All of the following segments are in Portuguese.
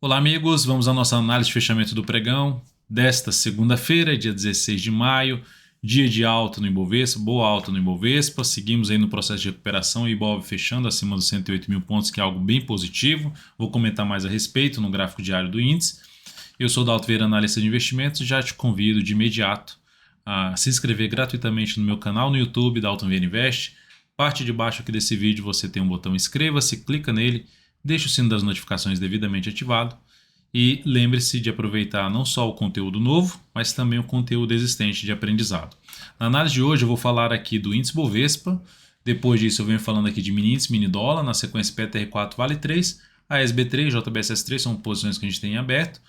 Olá, amigos. Vamos à nossa análise de fechamento do pregão desta segunda-feira, dia 16 de maio, dia de alta no Ibovespa, boa alta no Ibovespa. Seguimos aí no processo de recuperação, o Ibov fechando acima dos 108 mil pontos, que é algo bem positivo. Vou comentar mais a respeito no gráfico diário do índice. Eu sou Dalton Vieira, analista de investimentos, e já te convido de imediato a se inscrever gratuitamente no meu canal no YouTube, Dalton Vieira Invest. Parte de baixo aqui desse vídeo você tem um botão inscreva-se, clica nele, deixe o sino das notificações devidamente ativado e lembre-se de aproveitar não só o conteúdo novo, mas também o conteúdo existente de aprendizado. Na análise de hoje eu vou falar aqui do índice Bovespa, depois disso eu venho falando aqui de mini índice, mini dólar, na sequência PTR4 Vale 3, ASB3, JBSS3 são posições que a gente tem em aberto,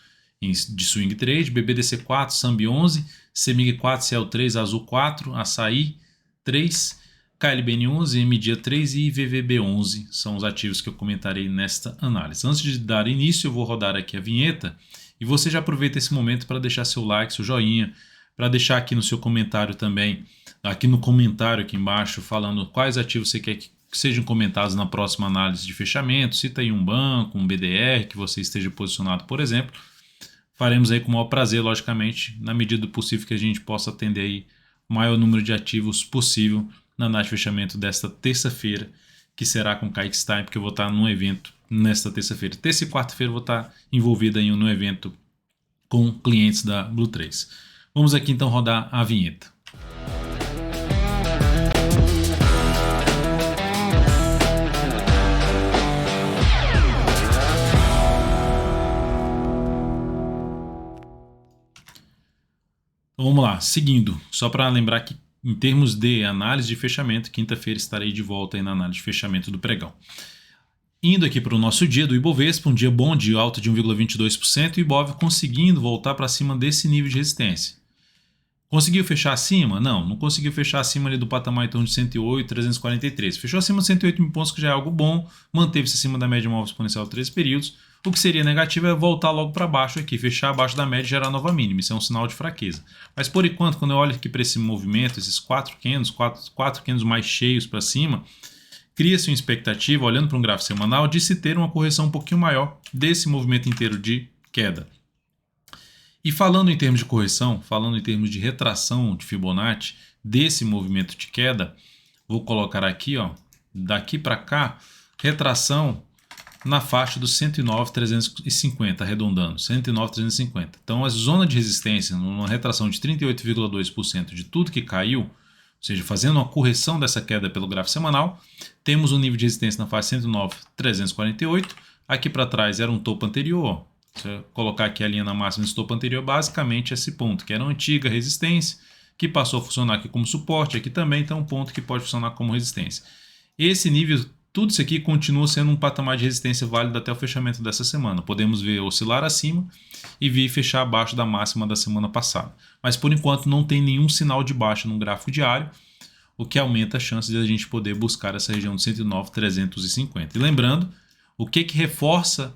de swing trade, BBDC4, Sambi 11, CEMIG 4, CL3, Azul 4, Açaí 3, KLBN11, MDIA 3 e VVB11 são os ativos que eu comentarei nesta análise. Antes de dar início, eu vou rodar aqui a vinheta e você já aproveita esse momento para deixar seu like, seu joinha, para deixar aqui no seu comentário também, aqui no comentário aqui embaixo, falando quais ativos você quer que sejam comentados na próxima análise de fechamento. Cita aí um banco, um BDR que você esteja posicionado, por exemplo. Faremos aí com o maior prazer, logicamente, na medida do possível que a gente possa atender aí o maior número de ativos possível na análise de fechamento desta terça-feira, que será com o Kaique Stein, porque eu vou estar num evento nesta terça-feira. Terça e quarta-feira eu vou estar envolvido em um evento com clientes da Blue 3. Vamos aqui então rodar a vinheta. Então, vamos lá, seguindo, só para lembrar que em termos de análise de fechamento, quinta-feira estarei de volta aí na análise de fechamento do pregão. Indo aqui para o nosso dia do Ibovespa, um dia bom de alta de 1,22%, e o Ibov conseguindo voltar para cima desse nível de resistência. Conseguiu fechar acima? Não conseguiu fechar acima ali do patamar em torno de 108,343. Fechou acima de 108 mil pontos, que já é algo bom, manteve-se acima da média móvel exponencial de 13 períodos. O que seria negativo é voltar logo para baixo aqui, fechar abaixo da média e gerar nova mínima. Isso é um sinal de fraqueza. Mas por enquanto, quando eu olho aqui para esse movimento, esses 4 candles mais cheios para cima, cria-se uma expectativa, olhando para um gráfico semanal, de se ter uma correção um pouquinho maior desse movimento inteiro de queda. E falando em termos de correção, falando em termos de retração de Fibonacci desse movimento de queda, vou colocar aqui, ó, daqui para cá, retração na faixa dos 109,350, arredondando, 109,350. Então, a zona de resistência, numa retração de 38,2% de tudo que caiu, ou seja, fazendo uma correção dessa queda pelo gráfico semanal, temos um nível de resistência na faixa 109,348. Aqui para trás era um topo anterior. Se eu colocar aqui a linha na máxima desse topo anterior, basicamente esse ponto, que era uma antiga resistência, que passou a funcionar aqui como suporte, aqui também tem um ponto que pode funcionar como resistência. Esse nível, tudo isso aqui continua sendo um patamar de resistência válido até o fechamento dessa semana. Podemos ver oscilar acima e vir fechar abaixo da máxima da semana passada. Mas por enquanto não tem nenhum sinal de baixa no gráfico diário, o que aumenta a chance de a gente poder buscar essa região de 109,350. E lembrando, o que reforça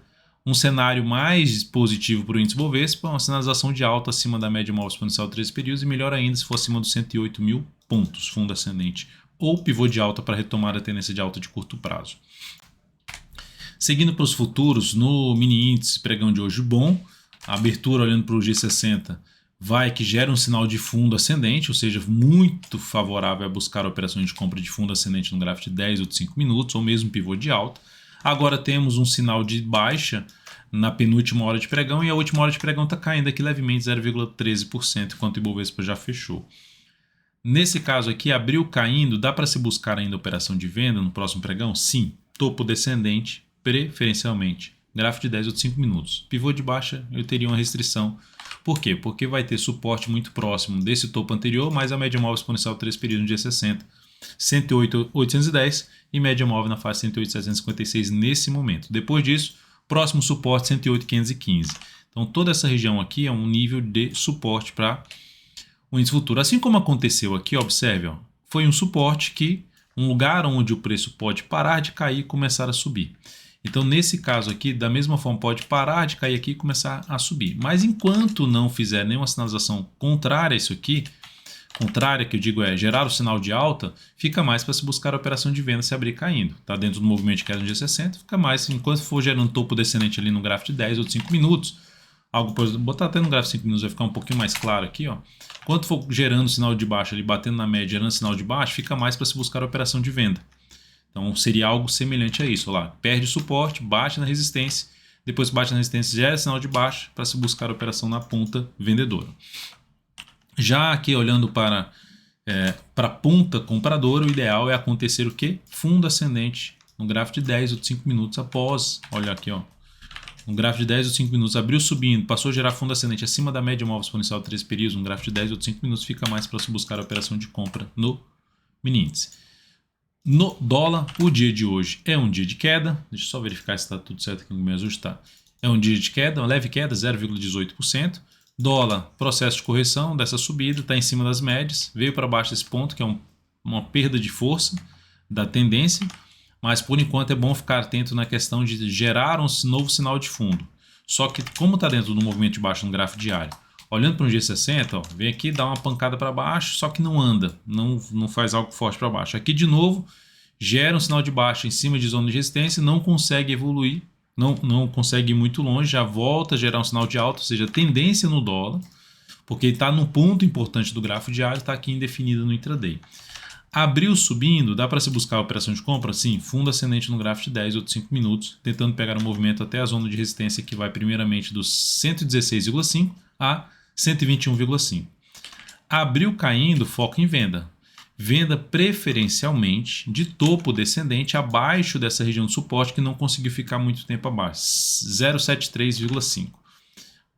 um cenário mais positivo para o índice Bovespa, uma sinalização de alta acima da média móvel exponencial de 13 períodos e melhor ainda se for acima dos 108 mil pontos, fundo ascendente, ou pivô de alta para retomar a tendência de alta de curto prazo. Seguindo para os futuros, no mini índice pregão de hoje bom, a abertura olhando para o G60 vai que gera um sinal de fundo ascendente, ou seja, muito favorável a buscar operações de compra de fundo ascendente no gráfico de 10 ou de 5 minutos, ou mesmo pivô de alta. Agora temos um sinal de baixa na penúltima hora de pregão e a última hora de pregão está caindo aqui levemente 0,13%, enquanto o Ibovespa já fechou. Nesse caso aqui, abriu caindo, dá para se buscar ainda operação de venda no próximo pregão? Sim, topo descendente, preferencialmente, gráfico de 10 ou de 5 minutos. Pivô de baixa, eu teria uma restrição. Por quê? Porque vai ter suporte muito próximo desse topo anterior, mais a média móvel exponencial 3 períodos no dia 60. 108,810 e média móvel na faixa 108,756 nesse momento. Depois disso, próximo suporte 108,515. Então toda essa região aqui é um nível de suporte para o índice futuro. Assim como aconteceu aqui, observe, ó, foi um suporte que um lugar onde o preço pode parar de cair e começar a subir. Então nesse caso aqui, da mesma forma, pode parar de cair aqui e começar a subir. Mas enquanto não fizer nenhuma sinalização contrária a isso aqui, contrária, que eu digo é gerar o sinal de alta, fica mais para se buscar a operação de venda se abrir caindo. Está dentro do movimento de queda no dia 60, fica mais enquanto for gerando topo descendente ali no gráfico de 10 ou de 5 minutos. Algo, por exemplo, botar até no gráfico de 5 minutos vai ficar um pouquinho mais claro aqui, ó. Quando for gerando sinal de baixa, ali batendo na média, gerando sinal de baixa, fica mais para se buscar a operação de venda. Então seria algo semelhante a isso. Olha lá, perde o suporte, bate na resistência, depois bate na resistência, gera sinal de baixa para se buscar a operação na ponta vendedora. Já aqui olhando para a ponta compradora, o ideal é acontecer o quê? Fundo ascendente no gráfico de 10 ou de 5 minutos após, olha aqui, ó, no gráfico de 10 ou 5 minutos, abriu subindo, passou a gerar fundo ascendente acima da média móvel exponencial de 3 períodos, no gráfico de 10 ou de 5 minutos, fica mais para se buscar a operação de compra no mini índice. No dólar, o dia de hoje é um dia de queda. Deixa eu só verificar se está tudo certo aqui no meu ajuste. Tá. É um dia de queda, uma leve queda, 0,18%. Dólar, processo de correção dessa subida, está em cima das médias. Veio para baixo desse ponto, que é uma perda de força da tendência. Mas por enquanto é bom ficar atento na questão de gerar um novo sinal de fundo. Só que como está dentro do movimento de baixo no gráfico diário, olhando para um G60, ó, vem aqui, dá uma pancada para baixo, só que não anda, não faz algo forte para baixo. Aqui de novo, gera um sinal de baixa em cima de zona de resistência, não consegue evoluir, não consegue ir muito longe, já volta a gerar um sinal de alta, ou seja, tendência no dólar, porque está no ponto importante do gráfico diário, está aqui indefinida no intraday. Abriu subindo, dá para se buscar a operação de compra? Sim, fundo ascendente no gráfico de 10 ou de 5 minutos, tentando pegar o movimento até a zona de resistência que vai primeiramente dos 116,5 a 121,5. Abriu caindo, foco em venda. Venda preferencialmente de topo descendente abaixo dessa região de suporte que não conseguiu ficar muito tempo abaixo, 0,73,5.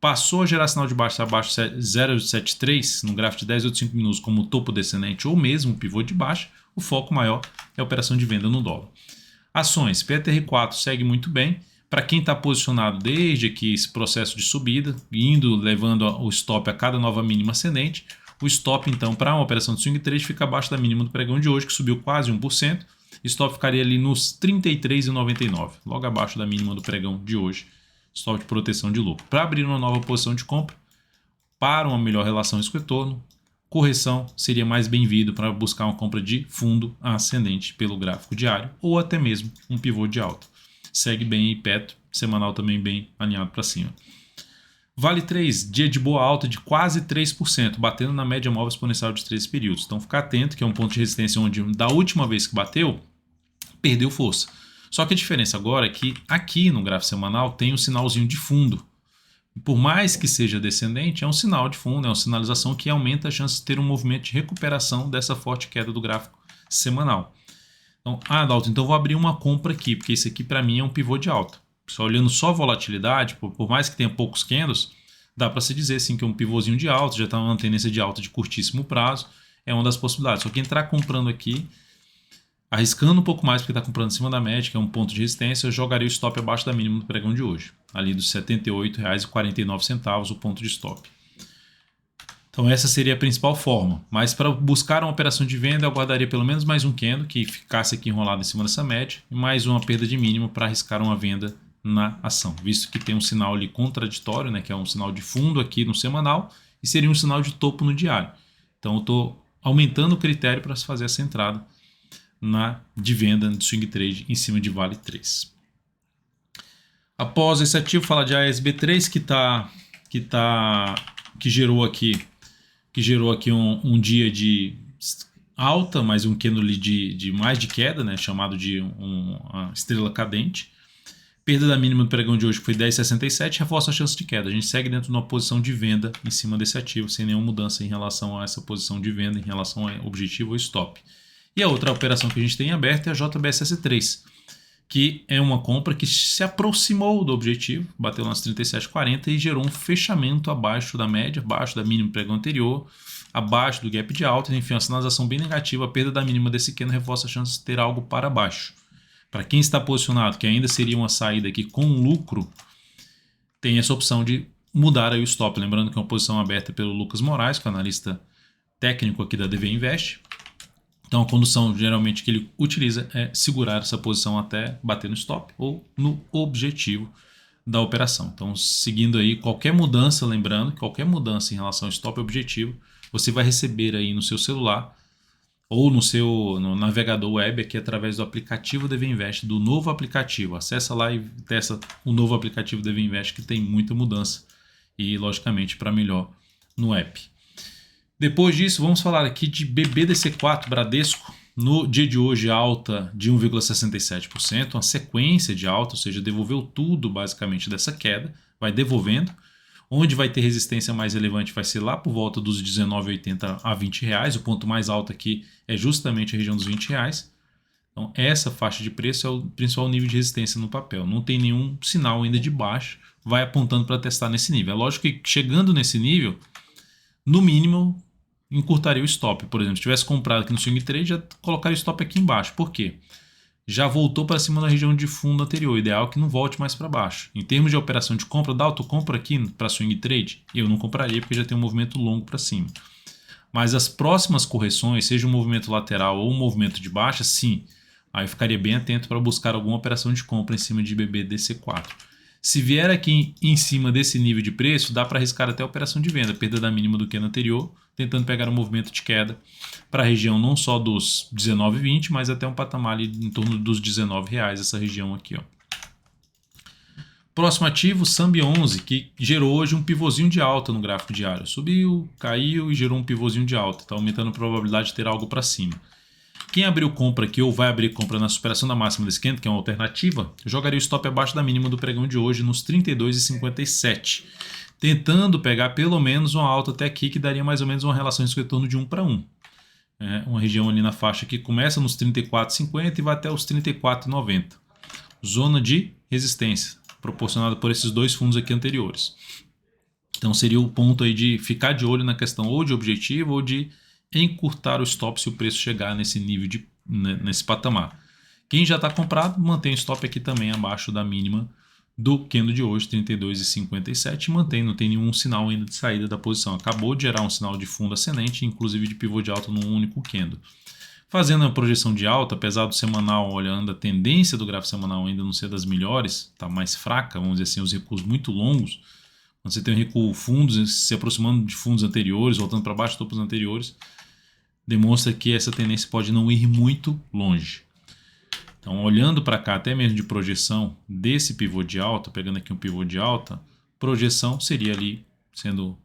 Passou a gerar sinal de baixa abaixo de 0,73 no gráfico de 10 ou de 5 minutos como topo descendente ou mesmo pivô de baixa, o foco maior é a operação de venda no dólar. Ações, PTR4 segue muito bem. Para quem está posicionado desde aqui esse processo de subida, levando o stop a cada nova mínima ascendente, o stop então para uma operação de swing trade fica abaixo da mínima do pregão de hoje, que subiu quase 1%. Stop ficaria ali nos 33,99, logo abaixo da mínima do pregão de hoje. Stop de proteção de lucro. Para abrir uma nova posição de compra, para uma melhor relação risco-retorno, correção seria mais bem-vindo para buscar uma compra de fundo ascendente pelo gráfico diário ou até mesmo um pivô de alta. Segue bem aí perto, semanal também bem alinhado para cima. Vale 3, dia de boa alta de quase 3%, batendo na média móvel exponencial de 13 períodos. Então fica atento que é um ponto de resistência onde da última vez que bateu, perdeu força. Só que a diferença agora é que aqui no gráfico semanal tem um sinalzinho de fundo. Por mais que seja descendente, é um sinal de fundo, é uma sinalização que aumenta a chance de ter um movimento de recuperação dessa forte queda do gráfico semanal. Então, Adalto, então vou abrir uma compra aqui, porque esse aqui para mim é um pivô de alta. Só olhando só a volatilidade, por mais que tenha poucos candles, dá para se dizer sim que é um pivôzinho de alta, já está uma tendência de alta de curtíssimo prazo, é uma das possibilidades. Só que entrar comprando aqui, arriscando um pouco mais porque está comprando em cima da média, que é um ponto de resistência, eu jogaria o stop abaixo da mínima do pregão de hoje, ali dos R$ 78,49 o ponto de stop. Então essa seria a principal forma, mas para buscar uma operação de venda eu aguardaria pelo menos mais um candle que ficasse aqui enrolado em cima dessa média e mais uma perda de mínimo para arriscar uma venda na ação, visto que tem um sinal ali contraditório, né, que é um sinal de fundo aqui no semanal e seria um sinal de topo no diário. Então eu estou aumentando o critério para se fazer essa entrada de venda de swing trade em cima de Vale 3. Após esse ativo, falar de ASB3 que gerou aqui um dia de alta, mas um candle de mais de queda, né, chamado de uma estrela cadente. Perda da mínima do pregão de hoje foi 10,67, reforça a chance de queda. A gente segue dentro de uma posição de venda em cima desse ativo, sem nenhuma mudança em relação a essa posição de venda, em relação ao objetivo ou stop. E a outra operação que a gente tem aberta é a JBSS3, que é uma compra que se aproximou do objetivo, bateu nas 37,40 e gerou um fechamento abaixo da média, abaixo da mínima do pregão anterior, abaixo do gap de alta, enfim, uma sinalização bem negativa. A perda da mínima desse candle reforça a chance de ter algo para baixo. Para quem está posicionado, que ainda seria uma saída aqui com lucro, tem essa opção de mudar aí o stop. Lembrando que é uma posição aberta pelo Lucas Moraes, que é analista técnico aqui da DV Invest. Então a condução geralmente que ele utiliza é segurar essa posição até bater no stop ou no objetivo da operação. Então seguindo aí qualquer mudança, lembrando, qualquer mudança em relação ao stop e objetivo você vai receber aí no seu celular ou no navegador web aqui através do aplicativo DV Invest, do novo aplicativo. Acessa lá e testa o novo aplicativo DV Invest, que tem muita mudança e logicamente para melhor no app. Depois disso, vamos falar aqui de BBDC4 Bradesco. No dia de hoje, alta de 1,67%, uma sequência de alta, ou seja, devolveu tudo basicamente dessa queda, vai devolvendo. Onde vai ter resistência mais relevante vai ser lá por volta dos R$19,80 a R$20. O ponto mais alto aqui é justamente a região dos R$20. Então, essa faixa de preço é o principal nível de resistência no papel. Não tem nenhum sinal ainda de baixo, vai apontando para testar nesse nível. É lógico que chegando nesse nível, no mínimo, encurtaria o stop. Por exemplo, se tivesse comprado aqui no Swing Trade, já colocaria o stop aqui embaixo. Por quê? Já voltou para cima da região de fundo anterior. O ideal é que não volte mais para baixo. Em termos de operação de compra, tu compra aqui para Swing Trade? Eu não compraria porque já tem um movimento longo para cima. Mas as próximas correções, seja um movimento lateral ou um movimento de baixa, sim. Aí eu ficaria bem atento para buscar alguma operação de compra em cima de BBDC4. Se vier aqui em cima desse nível de preço, dá para arriscar até a operação de venda, perda da mínima do que no anterior, tentando pegar um movimento de queda para a região não só dos 19,20, mas até um patamar ali em torno dos R$19, essa região aqui. Ó. Próximo ativo, Sambi11, que gerou hoje um pivôzinho de alta no gráfico diário. Subiu, caiu e gerou um pivôzinho de alta, está aumentando a probabilidade de ter algo para cima. Quem abriu compra aqui ou vai abrir compra na superação da máxima desse candle, que é uma alternativa, jogaria o stop abaixo da mínima do pregão de hoje nos 32,57, tentando pegar pelo menos uma alta até aqui que daria mais ou menos uma relação de retorno de 1 para 1. Uma região ali na faixa que começa nos 34,50 e vai até os 34,90. Zona de resistência, proporcionada por esses dois fundos aqui anteriores. Então seria o ponto aí de ficar de olho na questão ou de objetivo ou de encurtar o stop se o preço chegar nesse nível, nesse patamar. Quem já está comprado, mantém o stop aqui também abaixo da mínima do candle de hoje, 32,57, mantém, não tem nenhum sinal ainda de saída da posição. Acabou de gerar um sinal de fundo ascendente, inclusive de pivô de alta num único candle. Fazendo a projeção de alta, apesar do semanal, olhando a tendência do gráfico semanal ainda não ser das melhores, está mais fraca, vamos dizer assim, os recuos muito longos. Quando você tem um recuo fundos se aproximando de fundos anteriores, voltando para baixo de topos anteriores, demonstra que essa tendência pode não ir muito longe. Então, olhando para cá, até mesmo de projeção desse pivô de alta, pegando aqui um pivô de alta, projeção seria ali, sendo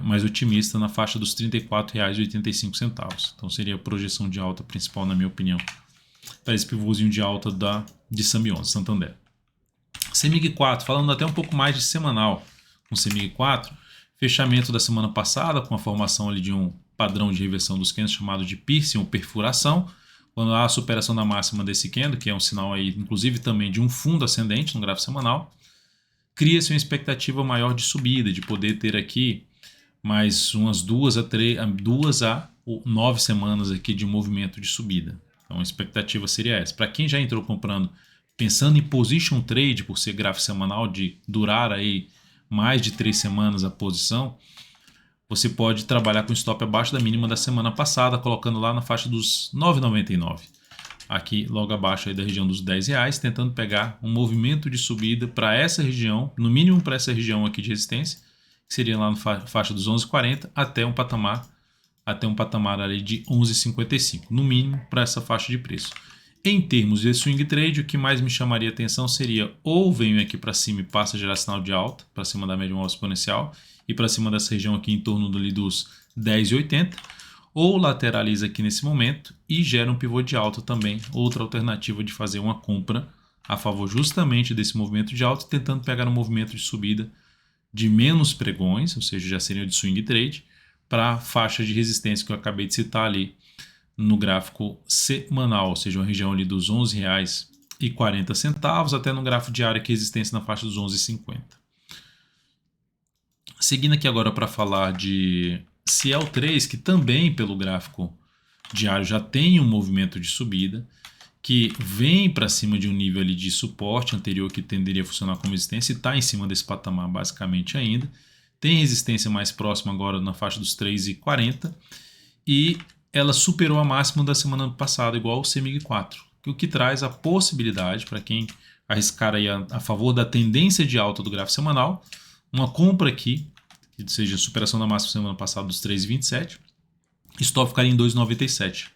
mais otimista, na faixa dos R$ 34,85. Então, seria a projeção de alta principal, na minha opinião, para esse pivôzinho de alta de Sambi11, Santander. CEMIG 4, falando até um pouco mais de semanal, com CEMIG 4, fechamento da semana passada, com a formação ali de um padrão de reversão dos candles chamado de piercing ou perfuração, quando há a superação da máxima desse candle, que é um sinal aí, inclusive também de um fundo ascendente no gráfico semanal, cria-se uma expectativa maior de subida, de poder ter aqui mais umas 2 a 9 semanas aqui de movimento de subida. Então a expectativa seria essa. Para quem já entrou comprando, pensando em position trade, por ser gráfico semanal, de durar aí mais de 3 semanas a posição, você pode trabalhar com stop abaixo da mínima da semana passada, colocando lá na faixa dos R$ 9,99. Aqui logo abaixo aí da região dos R$10, tentando pegar um movimento de subida para essa região, no mínimo para essa região aqui de resistência, que seria lá na faixa dos 11,40 até um patamar ali de 11,55, no mínimo para essa faixa de preço. Em termos de swing trade, o que mais me chamaria atenção seria ou venho aqui para cima e passa a gerar sinal de alta, para cima da média móvel exponencial, e para cima dessa região aqui em torno dos 10,80, ou lateraliza aqui nesse momento e gera um pivô de alta também, outra alternativa de fazer uma compra a favor justamente desse movimento de alta, tentando pegar um movimento de subida de menos pregões, ou seja, já seria de swing trade, para a faixa de resistência que eu acabei de citar ali no gráfico semanal, ou seja, uma região ali dos R$ 11,40, até no gráfico diário que resistência na faixa dos 11,50. Seguindo aqui agora para falar de Ciel3, que também pelo gráfico diário já tem um movimento de subida, que vem para cima de um nível ali de suporte anterior que tenderia a funcionar como resistência e está em cima desse patamar basicamente ainda. Tem resistência mais próxima agora na faixa dos 3,40 e ela superou a máxima da semana passada, igual o CEMIG 4, o que traz a possibilidade para quem arriscar aí a favor da tendência de alta do gráfico semanal, uma compra aqui que seja a superação da máxima semana passada dos 3,27. Stop ficaria em 2,97.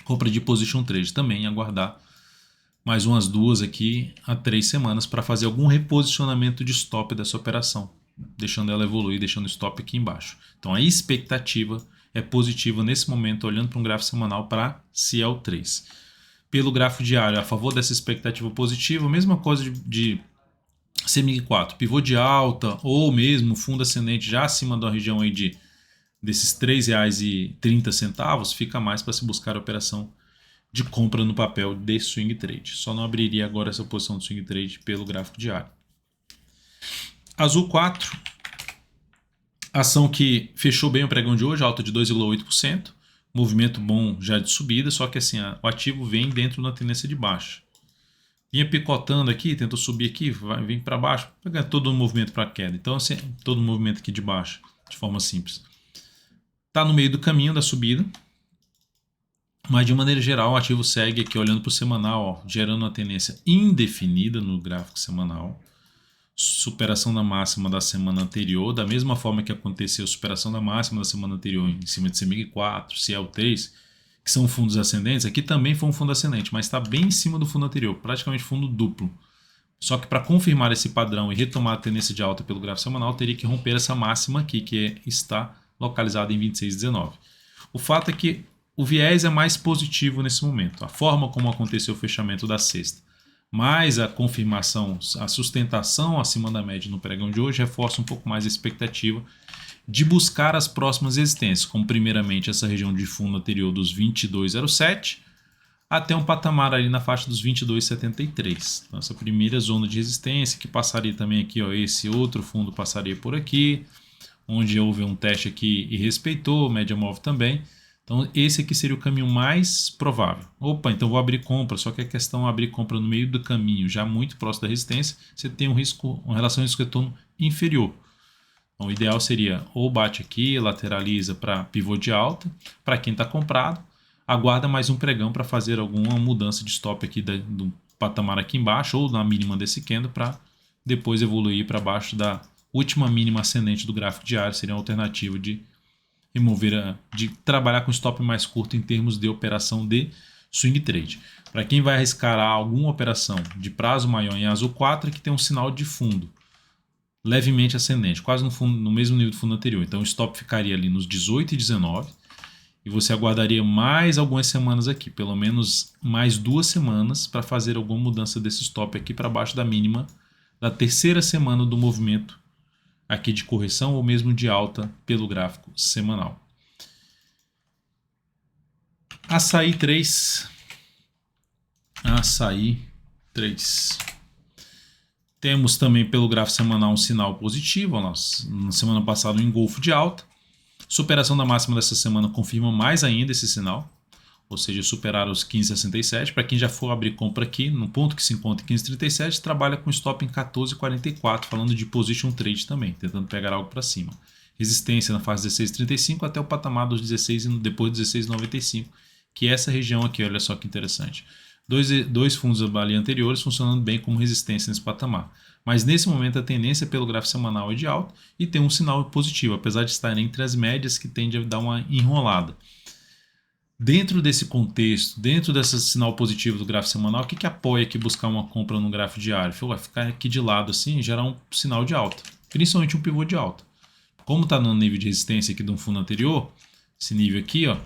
Compra de position trade também, aguardar mais umas 2 aqui a 3 semanas para fazer algum reposicionamento de stop dessa operação, deixando ela evoluir, deixando o stop aqui embaixo. Então a expectativa é positiva nesse momento, olhando para um gráfico semanal para CL3. Pelo gráfico diário, a favor dessa expectativa positiva, mesma coisa de CMIG 4, pivô de alta ou mesmo fundo ascendente já acima da região aí desses R$ 3,30, fica mais para se buscar a operação de compra no papel de swing trade. Só não abriria agora essa posição de swing trade pelo gráfico diário. Azul 4, ação que fechou bem o pregão de hoje, alta de 2,8%, movimento bom já de subida, só que assim, o ativo vem dentro da tendência de baixa. Vinha picotando aqui, tentou subir aqui, vem para baixo, pegando todo o movimento para queda. Então, assim, todo o movimento aqui de baixo, de forma simples. Está no meio do caminho da subida, mas de maneira geral o ativo segue aqui olhando para o semanal, ó, gerando uma tendência indefinida no gráfico semanal. Superação da máxima da semana anterior, da mesma forma que aconteceu a superação da máxima da semana anterior em cima de CMIG 4, CL3, que são fundos ascendentes. Aqui também foi um fundo ascendente, mas está bem em cima do fundo anterior, praticamente fundo duplo. Só que para confirmar esse padrão e retomar a tendência de alta pelo gráfico semanal, teria que romper essa máxima aqui, que está localizada em 26,19. O fato é que o viés é mais positivo nesse momento. A forma como aconteceu o fechamento da sexta, mais a confirmação, a sustentação acima da média no pregão de hoje, reforça um pouco mais a expectativa de buscar as próximas resistências, como primeiramente essa região de fundo anterior dos 22,07 até um patamar ali na faixa dos 22,73. Então essa primeira zona de resistência que passaria também aqui, ó, esse outro fundo passaria por aqui, onde houve um teste aqui e respeitou, média móvel também. Então esse aqui seria o caminho mais provável. Opa, então vou abrir compra, só que a questão é abrir compra no meio do caminho, já muito próximo da resistência, você tem um risco, uma relação de risco-retorno inferior. Então o ideal seria ou bate aqui, lateraliza para pivô de alta, para quem está comprado, aguarda mais um pregão para fazer alguma mudança de stop aqui do patamar aqui embaixo, ou na mínima desse candle, para depois evoluir para baixo da última mínima ascendente do gráfico diário, seria uma alternativa de de trabalhar com stop mais curto em termos de operação de swing trade. Para quem vai arriscar alguma operação de prazo maior em azul 4, que tem um sinal de fundo levemente ascendente, quase no mesmo nível do fundo anterior. Então o stop ficaria ali nos 18 e 19 e você aguardaria mais algumas semanas aqui, pelo menos mais 2 semanas para fazer alguma mudança desse stop aqui para baixo da mínima da terceira semana do movimento aqui de correção ou mesmo de alta pelo gráfico semanal. Açaí 3. Açaí 3. Temos também pelo gráfico semanal um sinal positivo. Na semana passada um engolfo de alta. Superação da máxima dessa semana confirma mais ainda esse sinal. Ou seja, superar os 15,67. Para quem já for abrir compra aqui, no ponto que se encontra em 15,37, trabalha com stop em 14,44, falando de position trade também, tentando pegar algo para cima. Resistência na fase 16,35 até o patamar dos 16 e depois 16,95, que é essa região aqui, olha só que interessante. Dois fundos ali anteriores funcionando bem como resistência nesse patamar. Mas nesse momento a tendência pelo gráfico semanal é de alta e tem um sinal positivo, apesar de estar entre as médias que tende a dar uma enrolada. Dentro desse contexto, dentro desse sinal positivo do gráfico semanal, o que apoia aqui buscar uma compra no gráfico diário? Vai ficar aqui de lado assim e gerar um sinal de alta, principalmente um pivô de alta. Como está no nível de resistência aqui de um fundo anterior, esse nível aqui, ó,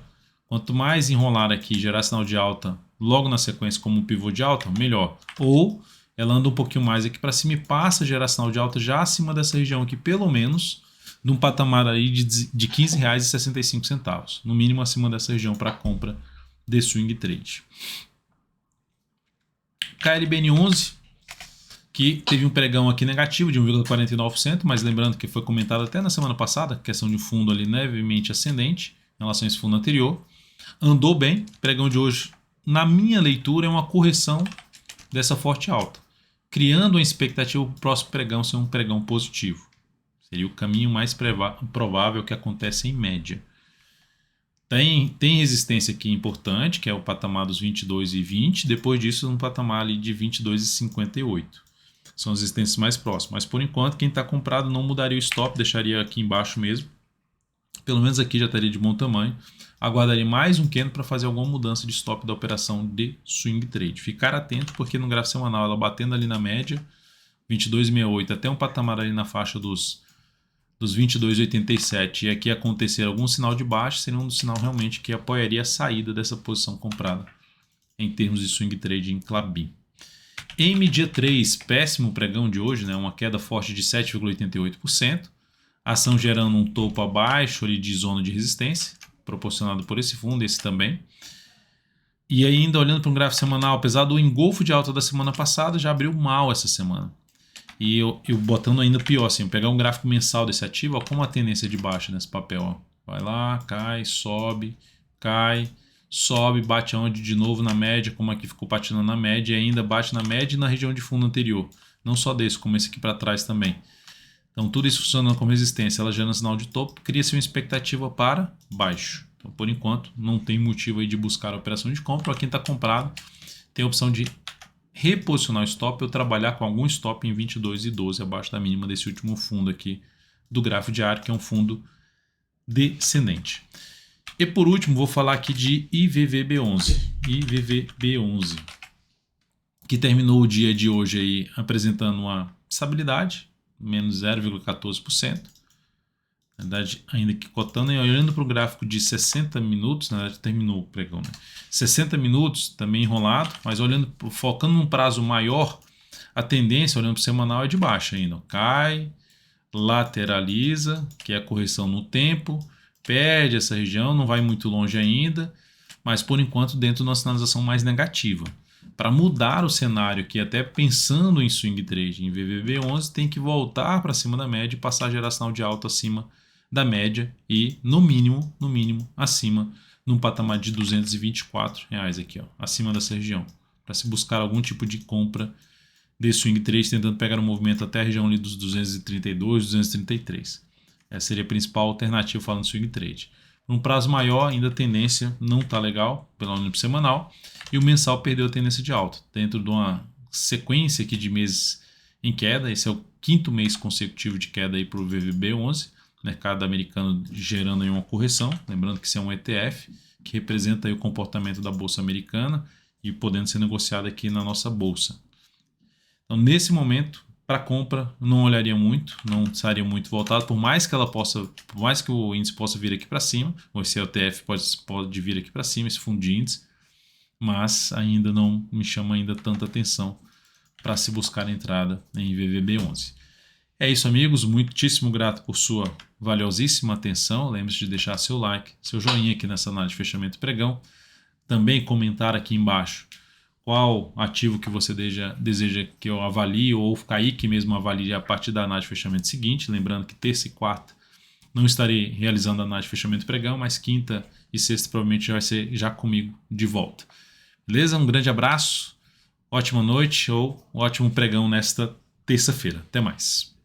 quanto mais enrolar aqui e gerar sinal de alta logo na sequência como um pivô de alta, melhor. Ou ela anda um pouquinho mais aqui para cima e passa a gerar sinal de alta já acima dessa região aqui, pelo menos num patamar aí de R$ 15,65, no mínimo acima dessa região para compra de swing trade. KLBN11, que teve um pregão aqui negativo de 1,49%, mas lembrando que foi comentado até na semana passada, questão de um fundo ali levemente ascendente em relação a esse fundo anterior. Andou bem, pregão de hoje, na minha leitura, é uma correção dessa forte alta, criando uma expectativa para o próximo pregão ser um pregão positivo. Seria o caminho mais provável que acontece em média. Tem resistência aqui importante, que é o patamar dos 22,20. Depois disso, um patamar ali de 22,58. São as resistências mais próximas. Mas por enquanto, quem está comprado não mudaria o stop, deixaria aqui embaixo mesmo. Pelo menos aqui já estaria de bom tamanho. Aguardaria mais um candle para fazer alguma mudança de stop da operação de swing trade. Ficar atento porque no gráfico semanal ela batendo ali na média 22,68 até um patamar ali na faixa dos 22,87 e aqui acontecer algum sinal de baixa, seria um sinal realmente que apoiaria a saída dessa posição comprada em termos de swing trade em Clabin. M dia 3, péssimo pregão de hoje, né? Uma queda forte de 7,88%. Ação gerando um topo abaixo ali de zona de resistência, proporcionado por esse fundo, esse também. E ainda olhando para um gráfico semanal, apesar do engolfo de alta da semana passada, já abriu mal essa semana. E eu botando ainda pior, assim, pegar um gráfico mensal desse ativo, ó, como a tendência de baixa nesse papel. Ó. Vai lá, cai, sobe, bate aonde de novo na média, como aqui ficou patinando na média, e ainda bate na média e na região de fundo anterior. Não só desse, como esse aqui para trás também. Então tudo isso funcionando como resistência, ela gerando sinal de topo, cria-se uma expectativa para baixo. Então por enquanto não tem motivo aí de buscar a operação de compra. Para quem está comprado, tem a opção de reposicionar o stop ou trabalhar com algum stop em 22,12 abaixo da mínima desse último fundo aqui do gráfico diário, que é um fundo descendente. E por último, vou falar aqui de IVVB11. IVVB11, que terminou o dia de hoje aí apresentando uma estabilidade, menos 0,14%. Na verdade, ainda que cotando e olhando para o gráfico de 60 minutos, na verdade terminou o pregão, né? 60 minutos também enrolado, mas focando num prazo maior, a tendência, olhando para o semanal, é de baixa ainda. Cai, lateraliza, que é a correção no tempo, perde essa região, não vai muito longe ainda, mas por enquanto dentro de uma sinalização mais negativa. Para mudar o cenário aqui, até pensando em swing trade, em VVB11, tem que voltar para cima da média e passar a gerar sinal de alta acima da média e, no mínimo, acima, num patamar de R$224 aqui, ó, acima dessa região, para se buscar algum tipo de compra de swing trade, tentando pegar um movimento até a região ali dos 232, 233. Essa seria a principal alternativa falando de swing trade. Num prazo maior, ainda a tendência não está legal, pelo menos semanal, e o mensal perdeu a tendência de alta. Dentro de uma sequência aqui de meses em queda, esse é o 5º mês consecutivo de queda para o VVB11, mercado americano gerando aí uma correção, lembrando que isso é um ETF, que representa aí o comportamento da bolsa americana e podendo ser negociado aqui na nossa bolsa. Então, nesse momento, para compra, não olharia muito, não estaria muito voltado, por mais que o índice possa vir aqui para cima, ou esse ETF pode vir aqui para cima, esse fundo de índice, mas ainda não me chama ainda tanta atenção para se buscar a entrada em VVB11. É isso, amigos, muitíssimo grato por sua valiosíssima atenção. Lembre-se de deixar seu like, seu joinha aqui nessa análise de fechamento pregão, também comentar aqui embaixo qual ativo que você deseja que eu avalie ou cair que mesmo avalie a partir da análise de fechamento seguinte. Lembrando que terça e quarta não estarei realizando a análise de fechamento pregão, mas quinta e sexta provavelmente vai ser já comigo de volta. Beleza? Um grande abraço, ótima noite ou ótimo pregão nesta terça-feira. Até mais.